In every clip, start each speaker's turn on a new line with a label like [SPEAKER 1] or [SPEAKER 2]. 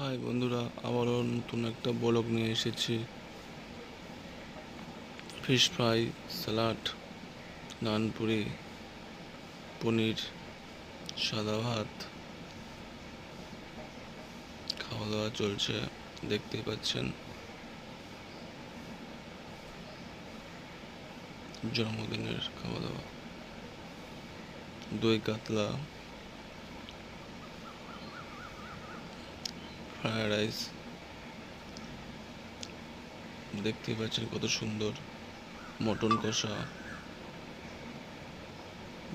[SPEAKER 1] High বন্ধুরা, আবারও নতুন একটা ব্লগ নিয়ে এসেছি। ফিশ ফ্রাই, স্যালাড, নানপুরি, পনির, সাদা ভাত, খাওয়া দাওয়া চলছে, দেখতেই পাচ্ছেন। জন্মদিনের খাওয়া দাওয়া, দই কাতলা, ফ্রায়েড রাইস, দেখতেই পাচ্ছেন কত সুন্দর। মটন কষা,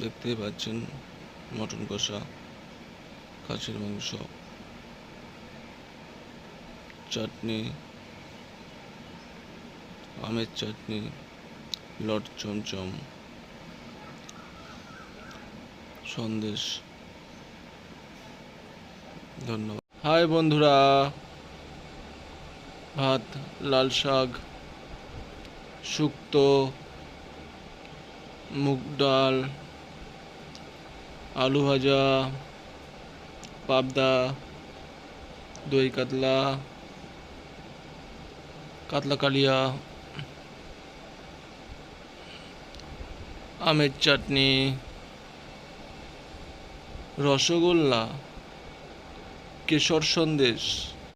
[SPEAKER 1] দেখতেই পাচ্ছেন মটন কষা, খাসির মাংস, চাটনি, আমের চাটনি, লট চমচম, সন্দেশ। ধন্যবাদ। হাই বন্ধুরা, ভাত, লাল শাক, শুক্তো, মুগ ডাল, আলু ভাজা, পাবদা, দই কাতলা, কাতলা কালিয়া, আমের চাটনি, রসগোল্লা, কেশর সন্দেশ,